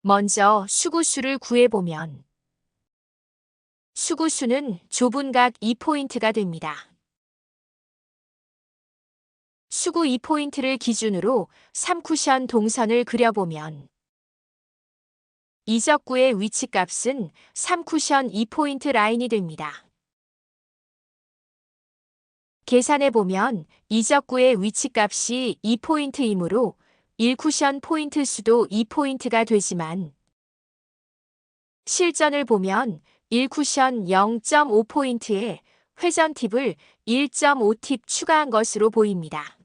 먼저 수구수를 구해보면 수구수는 좁은 각 2포인트가 됩니다. 수구 2포인트를 기준으로 3쿠션 동선을 그려보면 이적구의 위치값은 3쿠션 2포인트 라인이 됩니다. 계산해보면 이적구의 위치값이 2포인트이므로 1쿠션 포인트 수도 2포인트가 되지만 실전을 보면 1쿠션 0.5포인트에 회전 팁을 1.5팁 추가한 것으로 보입니다.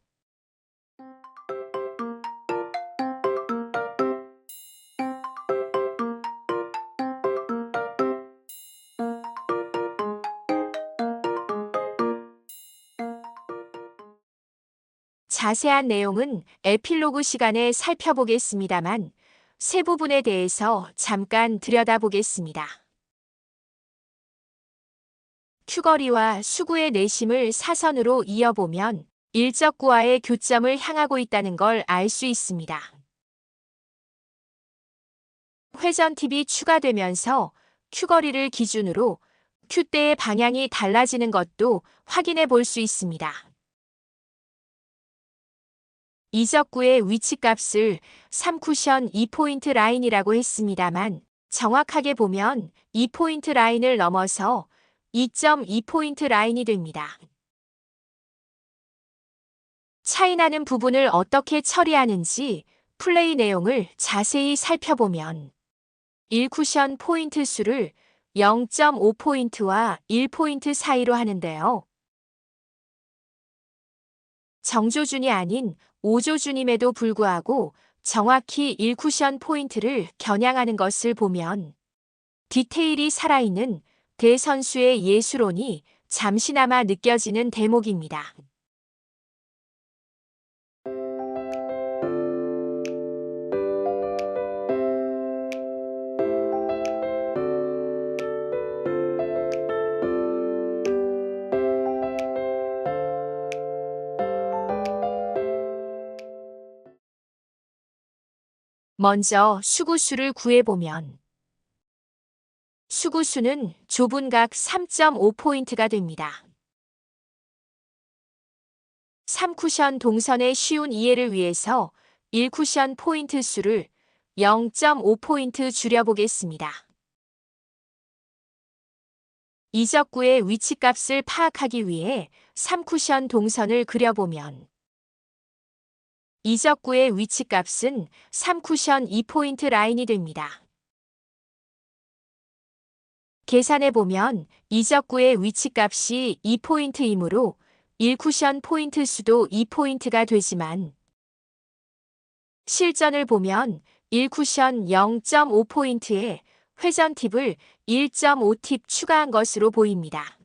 자세한 내용은 에필로그 시간에 살펴보겠습니다만 세 부분에 대해서 잠깐 들여다보겠습니다. 큐거리와 수구의 내심을 사선으로 이어보면 일적구와의 교점을 향하고 있다는 걸 알 수 있습니다. 회전 팁이 추가되면서 큐거리를 기준으로 큐대의 방향이 달라지는 것도 확인해 볼 수 있습니다. 이적구의 위치값을 3쿠션 2포인트 라인이라고 했습니다만 정확하게 보면 2포인트 라인을 넘어서 2.2포인트 라인이 됩니다. 차이나는 부분을 어떻게 처리하는지 플레이 내용을 자세히 살펴보면 1쿠션 포인트 수를 0.5포인트와 1포인트 사이로 하는데요. 정조준이 아닌 5조준임에도 불구하고 정확히 1쿠션 포인트를 겨냥하는 것을 보면 디테일이 살아있는 대선수의 예술혼이 잠시나마 느껴지는 대목입니다. 먼저 수구수를 구해보면 수구수는 좁은 각 3.5포인트가 됩니다. 3쿠션 동선의 쉬운 이해를 위해서 1쿠션 포인트 수를 0.5포인트 줄여보겠습니다. 이적구의 위치값을 파악하기 위해 3쿠션 동선을 그려보면 이적구의 위치값은 3쿠션 2포인트 라인이 됩니다. 계산해보면 이적구의 위치값이 2포인트이므로 1쿠션 포인트 수도 2포인트가 되지만 실전을 보면 1쿠션 0.5포인트에 회전 팁을 1.5팁 추가한 것으로 보입니다.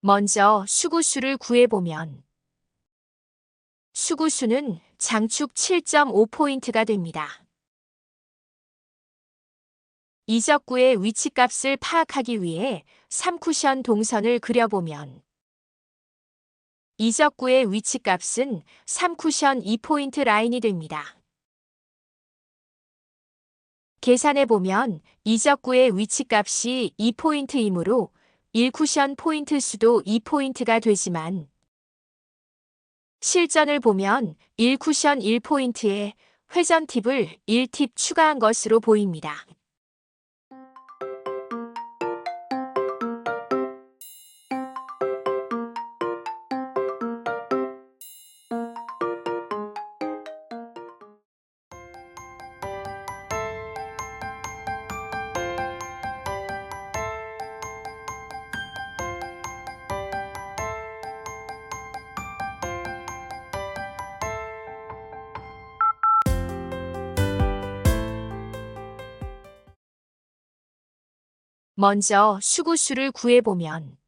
먼저 수구수를 구해보면 수구수는 장축 7.5포인트가 됩니다. 이적구의 위치값을 파악하기 위해 3쿠션 동선을 그려보면 이적구의 위치값은 3쿠션 2포인트 라인이 됩니다. 계산해보면 이적구의 위치값이 2포인트이므로 1쿠션 포인트 수도 2포인트가 되지만 실전을 보면 1쿠션 1포인트에 회전 팁을 1팁 추가한 것으로 보입니다. 먼저 수구수를 구해보면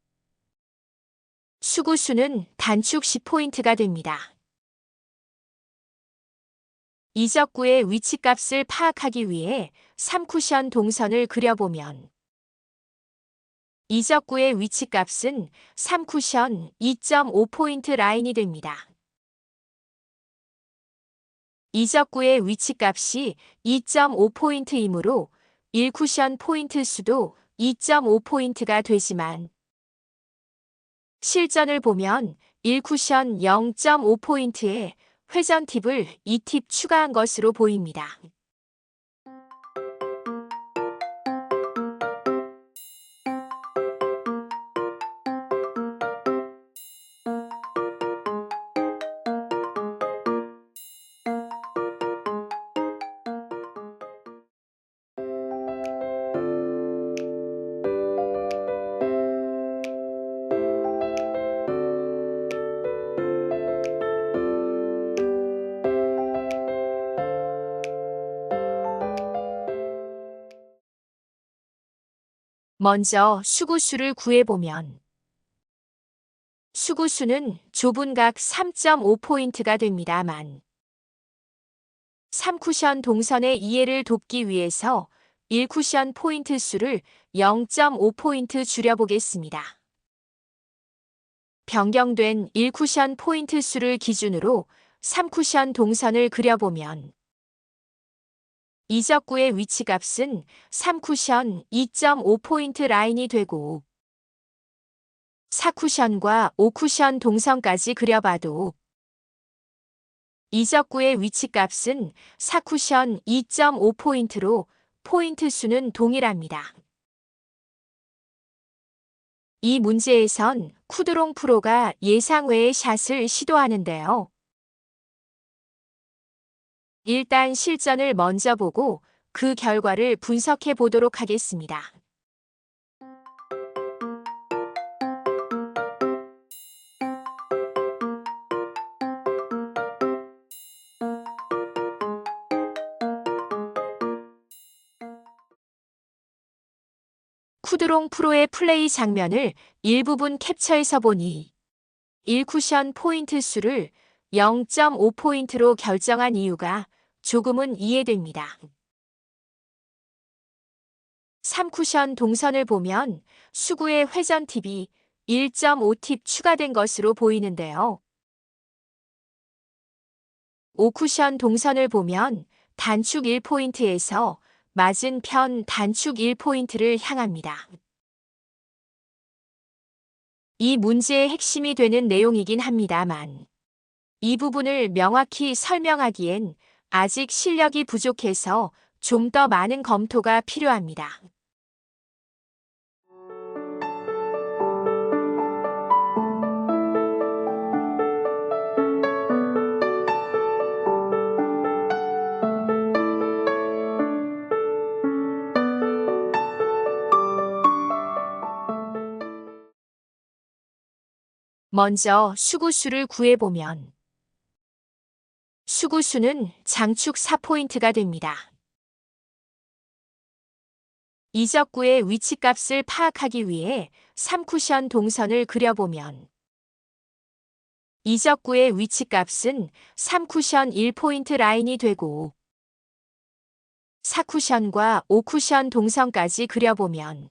수구수는 단축 10포인트가 됩니다. 이적구의 위치값을 파악하기 위해 3쿠션 동선을 그려보면 이적구의 위치값은 3쿠션 2.5포인트 라인이 됩니다. 이적구의 위치값이 2.5포인트이므로 1쿠션 포인트 수도 2.5포인트가 되지만 실전을 보면 1쿠션 0.5포인트에 회전 팁을 2팁 추가한 것으로 보입니다. 먼저 수구수를 구해보면 수구수는 좁은 각 3.5포인트가 됩니다만 3쿠션 동선의 이해를 돕기 위해서 1쿠션 포인트 수를 0.5포인트 줄여보겠습니다. 변경된 1쿠션 포인트 수를 기준으로 3쿠션 동선을 그려보면 이적구의 위치값은 3쿠션 2.5포인트 라인이 되고 4쿠션과 5쿠션 동선까지 그려봐도 이적구의 위치값은 4쿠션 2.5포인트로 포인트 수는 동일합니다. 이 문제에선 쿠드롱 프로가 예상 외의 샷을 시도하는데요. 일단 실전을 먼저 보고 그 결과를 분석해 보도록 하겠습니다. 쿠드롱 프로의 플레이 장면을 일부분 캡처해서 보니 1쿠션 포인트 수를 0.5포인트로 결정한 이유가 조금은 이해됩니다. 3쿠션 동선을 보면 수구의 회전 팁이 1.5팁 추가된 것으로 보이는데요. 5쿠션 동선을 보면 단축 1포인트에서 맞은편 단축 1포인트를 향합니다. 이 문제의 핵심이 되는 내용이긴 합니다만 이 부분을 명확히 설명하기엔 아직 실력이 부족해서 좀 더 많은 검토가 필요합니다. 먼저 수구수를 구해보면 수구수는 장축 4포인트가 됩니다. 이적구의 위치값을 파악하기 위해 3쿠션 동선을 그려보면 이적구의 위치값은 3쿠션 1포인트 라인이 되고 4쿠션과 5쿠션 동선까지 그려보면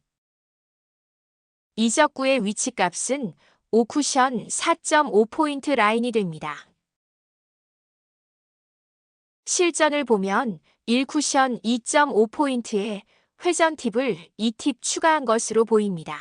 이적구의 위치값은 5쿠션 4.5포인트 라인이 됩니다. 실전을 보면 1쿠션 2.5포인트에 회전 팁을 2팁 추가한 것으로 보입니다.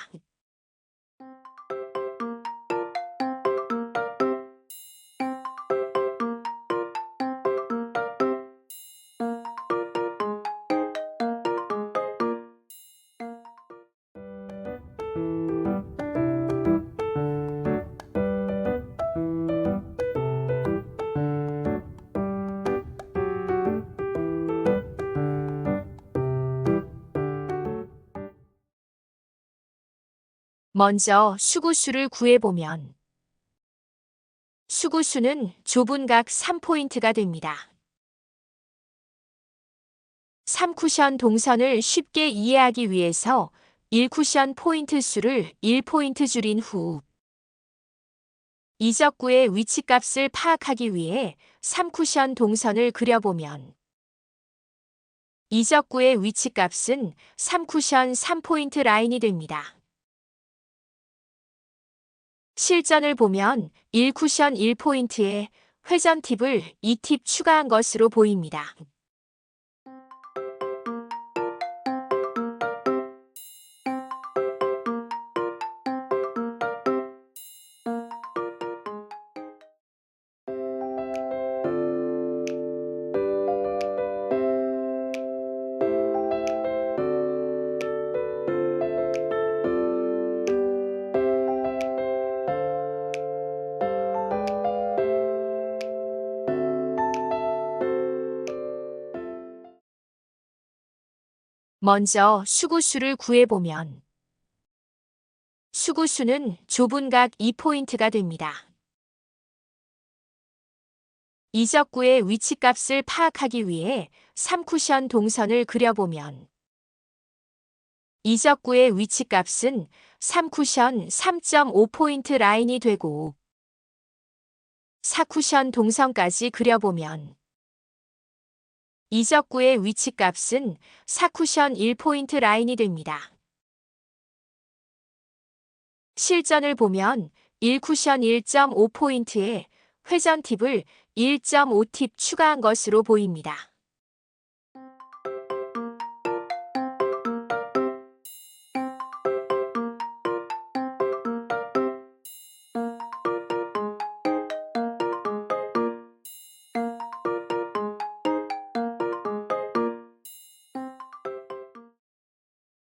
먼저 수구수를 구해보면 수구수는 좁은 각 3포인트가 됩니다. 3쿠션 동선을 쉽게 이해하기 위해서 1쿠션 포인트 수를 1포인트 줄인 후 이적구의 위치값을 파악하기 위해 3쿠션 동선을 그려보면 이적구의 위치값은 3쿠션 3포인트 라인이 됩니다. 실전을 보면 1쿠션 1포인트에 회전 팁을 2팁 추가한 것으로 보입니다. 먼저 수구수를 구해보면 수구수는 좁은 각 2포인트가 됩니다. 이적구의 위치값을 파악하기 위해 3쿠션 동선을 그려보면 이적구의 위치값은 3쿠션 3.5포인트 라인이 되고 4쿠션 동선까지 그려보면 이적구의 위치값은 4쿠션 1포인트 라인이 됩니다. 실전을 보면 1쿠션 1.5포인트에 회전 팁을 1.5팁 추가한 것으로 보입니다.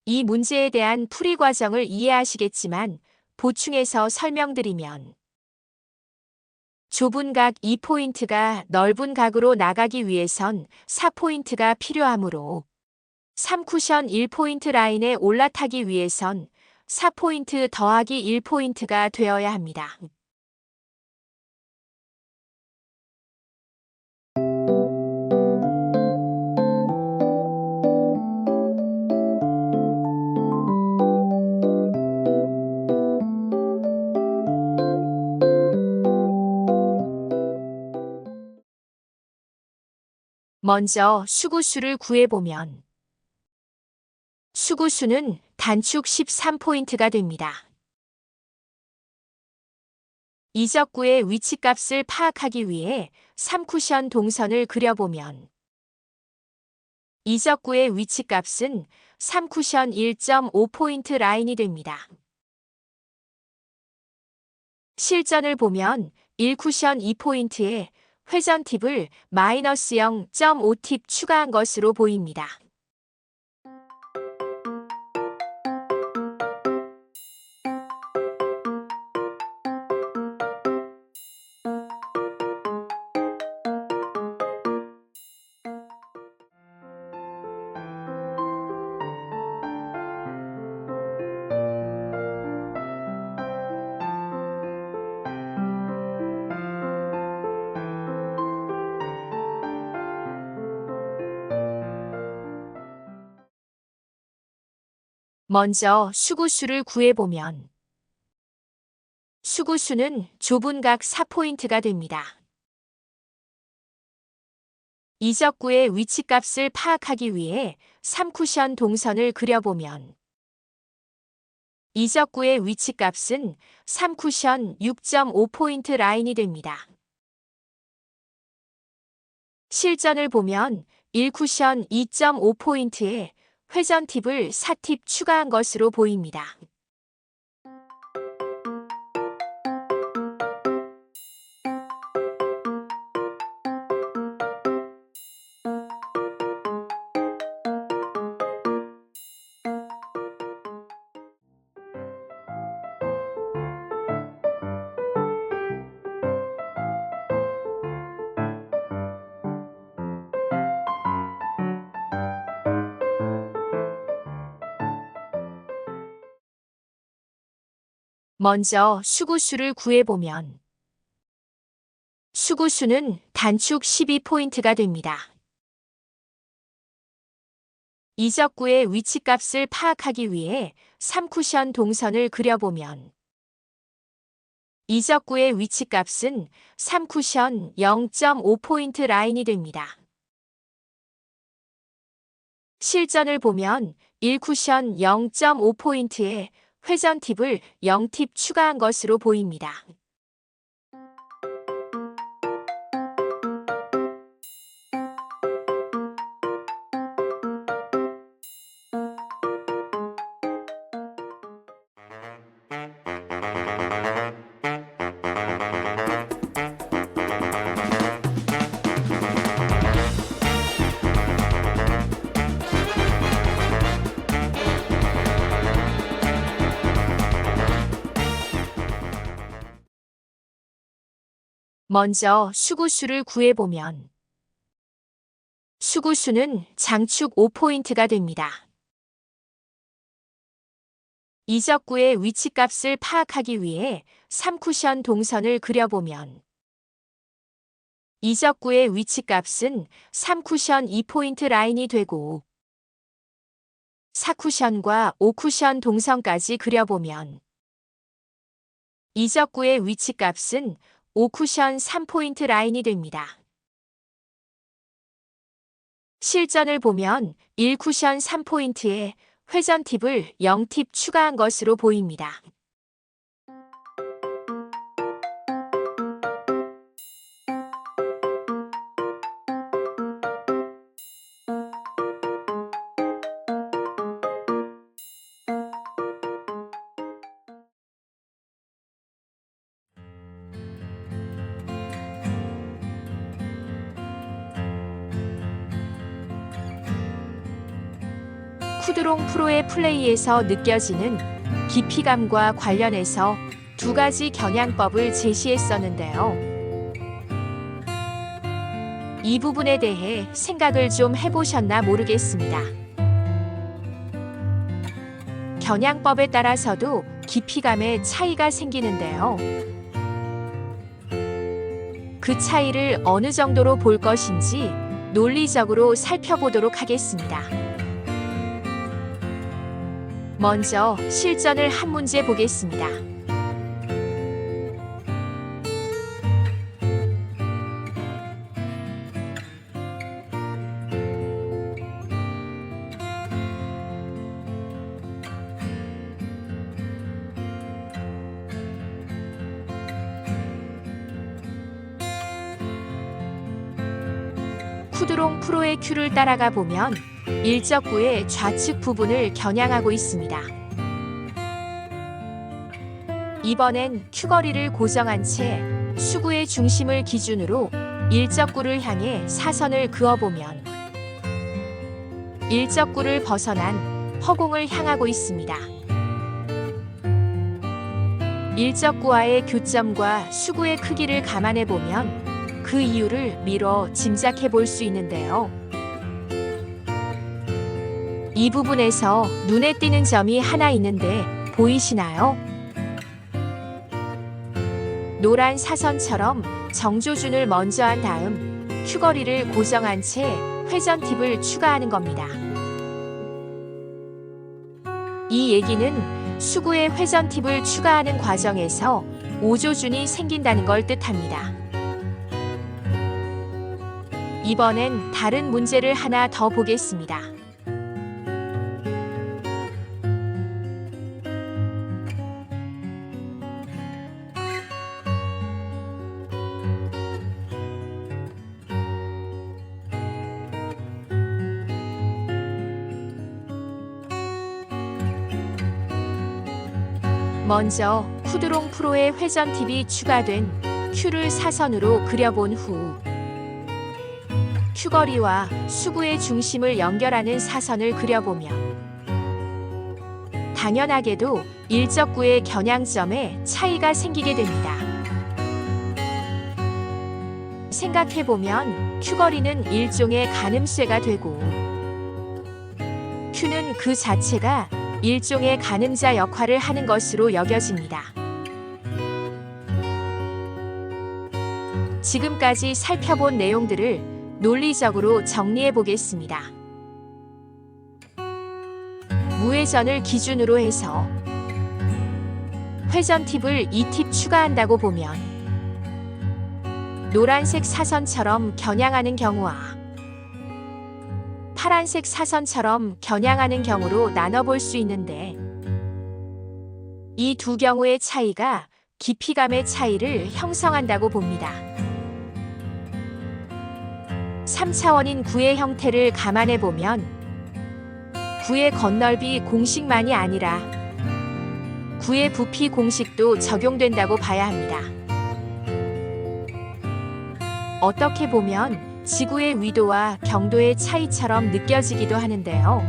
이 문제에 대한 풀이 과정을 이해하시겠지만 보충해서 설명드리면 좁은 각 2포인트가 넓은 각으로 나가기 위해선 4포인트가 필요하므로 3쿠션 1포인트 라인에 올라타기 위해선 4포인트 더하기 1포인트가 되어야 합니다. 먼저 수구수를 구해보면 수구수는 단축 13포인트가 됩니다. 이적구의 위치값을 파악하기 위해 3쿠션 동선을 그려보면 이적구의 위치값은 3쿠션 1.5포인트 라인이 됩니다. 실전을 보면 1쿠션 2포인트에 회전 팁을 마이너스 0.5팁 추가한 것으로 보입니다. 먼저 수구수를 구해보면 수구수는 좁은 각 4포인트가 됩니다. 이적구의 위치값을 파악하기 위해 3쿠션 동선을 그려보면 이적구의 위치값은 3쿠션 6.5포인트 라인이 됩니다. 실전을 보면 1쿠션 2.5포인트에 회전 팁을 4팁 추가한 것으로 보입니다. 먼저 수구수를 구해보면 수구수는 단축 12포인트가 됩니다. 이적구의 위치값을 파악하기 위해 3쿠션 동선을 그려보면 이적구의 위치값은 3쿠션 0.5포인트 라인이 됩니다. 실전을 보면 1쿠션 0.5포인트에 회전 팁을 0팁 추가한 것으로 보입니다. 먼저 수구수를 구해보면 수구수는 장축 5포인트가 됩니다. 이적구의 위치값을 파악하기 위해 3쿠션 동선을 그려보면 이적구의 위치값은 3쿠션 2포인트 라인이 되고 4쿠션과 5쿠션 동선까지 그려보면 이적구의 위치값은 5쿠션 3포인트 라인이 됩니다. 실전을 보면 1쿠션 3포인트에 회전 팁을 0팁 추가한 것으로 보입니다. 쿠드롱 프로의 플레이에서 느껴지는 깊이감과 관련해서 두 가지 겨냥법을 제시했었는데요. 이 부분에 대해 생각을 좀 해보셨나 모르겠습니다. 겨냥법에 따라서도 깊이감에 차이가 생기는데요. 그 차이를 어느 정도로 볼 것인지 논리적으로 살펴보도록 하겠습니다. 먼저 실전을 한 문제 보겠습니다. 쿠드롱 프로의 큐를 따라가 보면 일적구의 좌측 부분을 겨냥하고 있습니다. 이번엔 큐거리를 고정한 채 수구의 중심을 기준으로 일적구를 향해 사선을 그어보면 일적구를 벗어난 허공을 향하고 있습니다. 일적구와의 교점과 수구의 크기를 감안해 보면 그 이유를 미뤄 짐작해 볼 수 있는데요. 이 부분에서 눈에 띄는 점이 하나 있는데 보이시나요? 노란 사선처럼 정조준을 먼저 한 다음 큐거리를 고정한 채 회전 팁을 추가하는 겁니다. 이 얘기는 수구의 회전 팁을 추가하는 과정에서 오조준이 생긴다는 걸 뜻합니다. 이번엔 다른 문제를 하나 더 보겠습니다. 먼저 쿠드롱 프로의 회전 팁이 추가된 큐를 사선으로 그려본 후 큐거리와 수구의 중심을 연결하는 사선을 그려보면 당연하게도 일적구의 겨냥점에 차이가 생기게 됩니다. 생각해보면 큐거리는 일종의 가늠쇠가 되고 큐는 그 자체가 일종의 가늠자 역할을 하는 것으로 여겨집니다. 지금까지 살펴본 내용들을 논리적으로 정리해 보겠습니다. 무회전을 기준으로 해서 회전 팁을 2팁 추가한다고 보면 노란색 사선처럼 겨냥하는 경우와 파란색 사선처럼 겨냥하는 경우로 나눠볼 수 있는데, 이 두 경우의 차이가 깊이감의 차이를 형성한다고 봅니다. 3차원인 구의 형태를 감안해 보면 구의 건널비 공식만이 아니라 구의 부피 공식도 적용된다고 봐야 합니다. 어떻게 보면 지구의 위도와 경도의 차이처럼 느껴지기도 하는데요.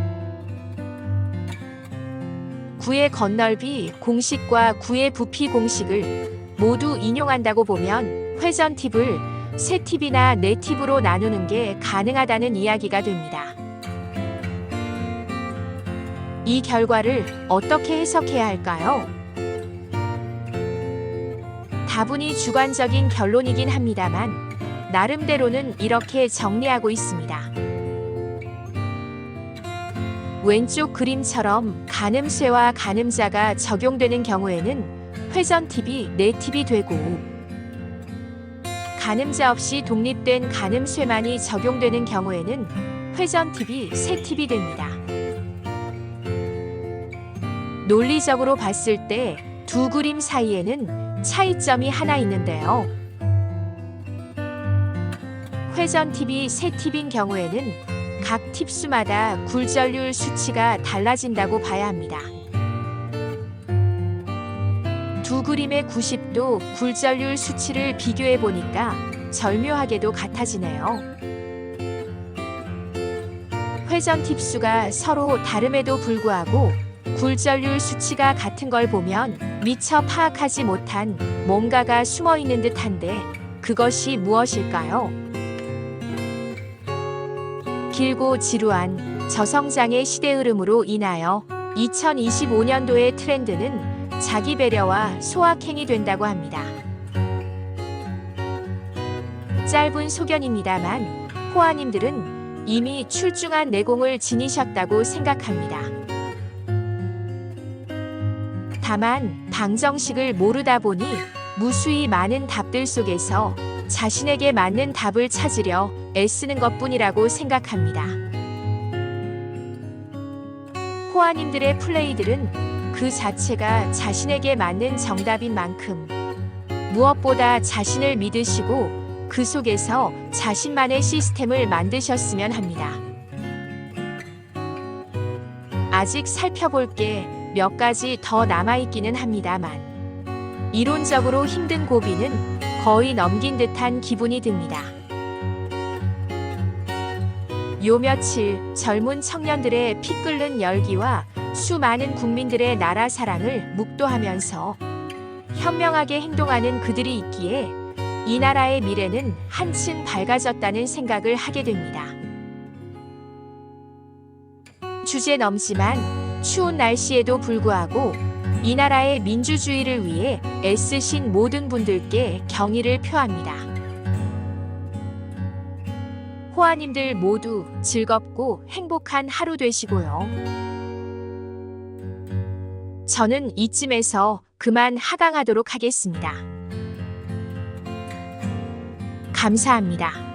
구의 건널비 공식과 구의 부피 공식을 모두 인용한다고 보면 회전 팁을 3팁이나 4팁으로 나누는 게 가능하다는 이야기가 됩니다. 이 결과를 어떻게 해석해야 할까요? 다분히 주관적인 결론이긴 합니다만 나름대로는 이렇게 정리하고 있습니다. 왼쪽 그림처럼 가늠쇠와 가늠자가 적용되는 경우에는 회전 팁이 4팁이 되고, 가늠자 없이 독립된 가늠쇠만이 적용되는 경우에는 회전 팁이 3팁이 됩니다. 논리적으로 봤을 때 두 그림 사이에는 차이점이 하나 있는데요. 회전 팁이 3팁인 경우에는 각 팁수마다 굴절률 수치가 달라진다고 봐야 합니다. 두 그림의 90도 굴절률 수치를 비교해 보니까 절묘하게도 같아지네요. 회전 팁수가 서로 다름에도 불구하고 굴절률 수치가 같은 걸 보면 미처 파악하지 못한 뭔가가 숨어 있는 듯한데 그것이 무엇일까요? 길고 지루한 저성장의 시대 흐름으로 인하여 2025년도의 트렌드는 자기 배려와 소확행이 된다고 합니다. 짧은 소견입니다만 호아님들은 이미 출중한 내공을 지니셨다고 생각합니다. 다만 방정식을 모르다 보니 무수히 많은 답들 속에서 자신에게 맞는 답을 찾으려 애쓰는 것뿐이라고 생각합니다. 호아님들의 플레이들은 그 자체가 자신에게 맞는 정답인 만큼 무엇보다 자신을 믿으시고 그 속에서 자신만의 시스템을 만드셨으면 합니다. 아직 살펴볼 게 몇 가지 더 남아있기는 합니다만 이론적으로 힘든 고비는 거의 넘긴 듯한 기분이 듭니다. 요 며칠 젊은 청년들의 피 끓는 열기와 수많은 국민들의 나라 사랑을 묵도하면서 현명하게 행동하는 그들이 있기에 이 나라의 미래는 한층 밝아졌다는 생각을 하게 됩니다. 주제 넘지만 추운 날씨에도 불구하고 이 나라의 민주주의를 위해 애쓰신 모든 분들께 경의를 표합니다. 호아님들 모두 즐겁고 행복한 하루 되시고요. 저는 이쯤에서 그만 하강하도록 하겠습니다. 감사합니다.